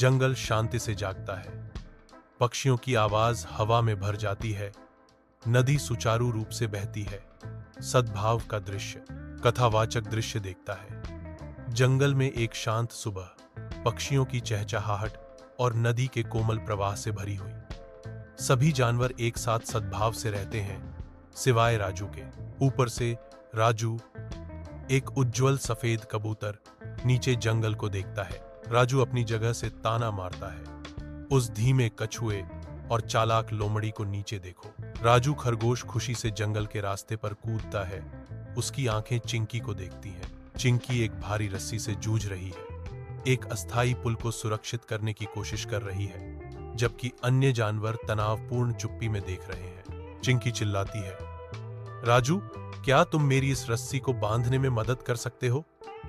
जंगल शांति से जागता है, पक्षियों की आवाज हवा में भर जाती है, नदी सुचारू रूप से बहती है। सद्भाव का दृश्य, कथावाचक दृश्य देखता है। जंगल में एक शांत सुबह, पक्षियों की चहचहाहट और नदी के कोमल प्रवाह से भरी हुई। सभी जानवर एक साथ सद्भाव से रहते हैं, सिवाय राजू के। ऊपर से राजू, एक उज्जवल सफेद कबूतर, नीचे जंगल को देखता है। राजू अपनी जगह से ताना मारता है, उस धीमे कछुए और चालाक लोमड़ी को नीचे देखो। राजू खरगोश खुशी से जंगल के रास्ते पर कूदता है। उसकी आंखें चिंकी को देखती हैं। चिंकी एक भारी रस्सी से जूझ रही है, एक अस्थायी पुल को सुरक्षित करने की कोशिश कर रही है, जबकि अन्य जानवर तनावपूर्ण चुप्पी में देख रहे हैं। चिंकी चिल्लाती है, राजू, क्या तुम मेरी इस रस्सी को बांधने में मदद कर सकते हो?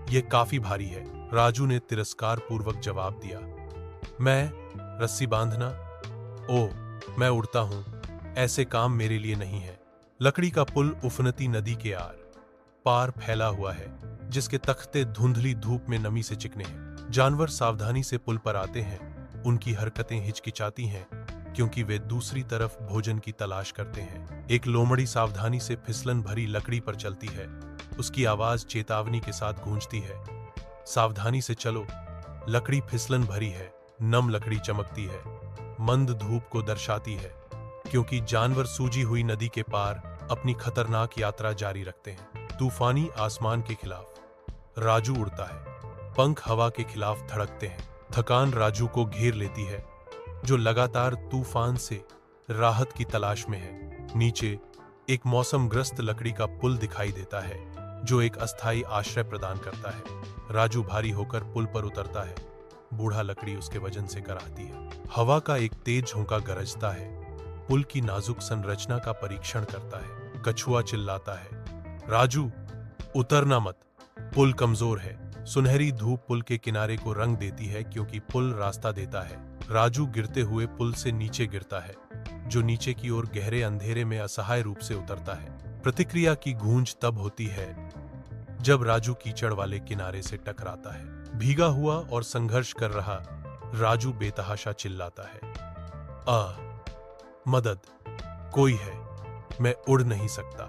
यह काफी भारी है। राजू ने तिरस्कार पूर्वक जवाब दिया, मैं रस्सी बांधना? ओह, मैं उड़ता हूं, ऐसे काम मेरे लिए नहीं है। लकड़ी का पुल उफनती नदी के आर पार फैला हुआ है, जिसके तख्ते धुंधली धूप में नमी से चिकने हैं। जानवर सावधानी से पुल पर आते हैं। उनकी हरकतें हिचकिचाती हैं, क्योंकि वे दूसरी तरफ भोजन की तलाश करते हैं। एक लोमड़ी सावधानी से फिसलन भरी लकड़ी पर चलती है। उसकी आवाज चेतावनी के साथ गूंजती है, सावधानी से चलो, लकड़ी फिसलन भरी है। नम लकड़ी चमकती है, मंद धूप को दर्शाती है, क्योंकि जानवर सूजी हुई नदी के पार अपनी खतरनाक यात्रा जारी रखते हैं। तूफानी आसमान के खिलाफ राजू उड़ता है, पंख हवा के खिलाफ धड़कते हैं। थकान राजू को घेर लेती है, जो लगातार तूफान से राहत की तलाश में है। नीचे एक मौसमग्रस्त लकड़ी का पुल दिखाई देता है, जो एक अस्थायी आश्रय प्रदान करता है। राजू भारी होकर पुल पर उतरता है। बूढ़ा लकड़ी उसके वजन से कराहती है। हवा का एक तेज झोंका गरजता है, पुल की नाजुक संरचना का परीक्षण करता है। कछुआ चिल्लाता है, राजू, उतरना मत, पुल कमजोर है। सुनहरी धूप पुल के किनारे को रंग देती है, क्योंकि पुल रास्ता देता है। राजू गिरते हुए पुल से नीचे गिरता है, जो नीचे की ओर गहरे अंधेरे में असहाय रूप से उतरता है। प्रतिक्रिया की गूंज तब होती है जब राजू कीचड़ वाले किनारे से टकराता है। भीगा हुआ और संघर्ष कर रहा राजू बेतहाशा चिल्लाता है, मदद, कोई है, मैं उड़ नहीं सकता,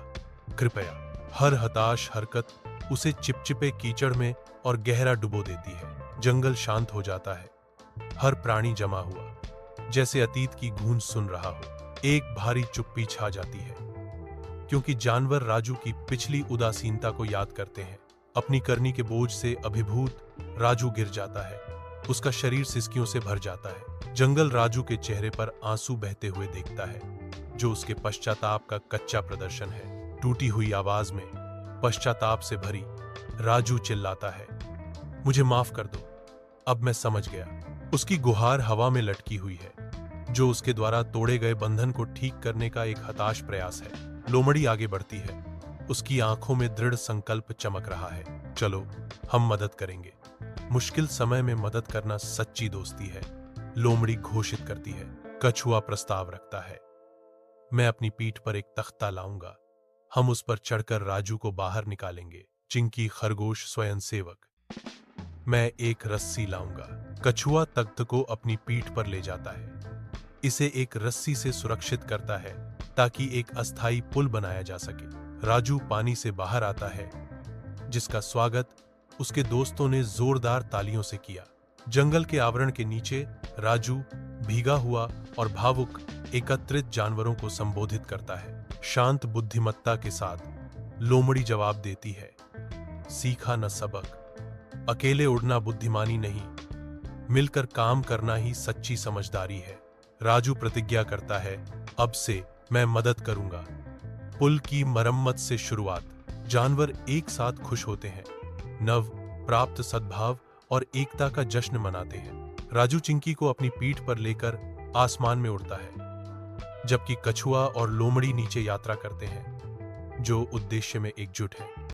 कृपया। हर हताश हरकत उसे चिपचिपे कीचड़ में और गहरा डुबो देती है। जंगल शांत हो जाता है। हर प्राणी जमा हुआ, जैसे अतीत की गूंज सुन रहा हो। एक भारी चुप्पी छा जाती है, क्योंकि जानवर राजू की पिछली उदासीनता को याद करते हैं। अपनी करनी के बोझ से अभिभूत राजू गिर जाता है। उसका शरीर सिसकियों से भर जाता है। जंगल राजू के चेहरे पर आंसू बहते हुए देखता है, जो उसके पश्चाताप का कच्चा प्रदर्शन है। टूटी हुई आवाज में, पश्चाताप से भरी, राजू चिल्लाता है, मुझे माफ कर दो, अब मैं समझ गया। उसकी गुहार हवा में लटकी हुई है, जो उसके द्वारा तोड़े गए बंधन को ठीक करने का एक हताश प्रयास है। लोमड़ी आगे बढ़ती है, उसकी आंखों में दृढ़ संकल्प चमक रहा है। चलो, हम मदद करेंगे। मुश्किल समय में मदद करना सच्ची दोस्ती है, लोमड़ी घोषित करती है। कछुआ प्रस्ताव रखता है, मैं अपनी पीठ पर एक तख्ता लाऊंगा, हम उस पर चढ़कर राजू को बाहर निकालेंगे। चिंकी खरगोश स्वयंसेवक, मैं एक रस्सी लाऊंगा। कछुआ तख्त को अपनी पीठ पर ले जाता है, इसे एक रस्सी से सुरक्षित करता है, ताकि एक अस्थायी पुल बनाया जा सके। राजू पानी से बाहर आता है, जिसका स्वागत उसके दोस्तों ने जोरदार तालियों से किया। जंगल के आवरण के नीचे राजू भीगा हुआ और भावुक एकत्रित जानवरों को संबोधित करता है। शांत बुद्धिमत्ता के साथ लोमड़ी जवाब देती है, सीखा न सबक, अकेले उड़ना बुद्धिमानी नहीं, मिलकर काम करना ही सच्ची समझदारी है। राजू प्रतिज्ञा करता है, अब से मैं मदद करूंगा। पुल की मरम्मत से शुरुआत। जानवर एक साथ खुश होते हैं, नव प्राप्त सद्भाव और एकता का जश्न मनाते हैं। राजू चिंकी को अपनी पीठ पर लेकर आसमान में उड़ता है, जबकि कछुआ और लोमड़ी नीचे यात्रा करते हैं, जो उद्देश्य में एकजुट है।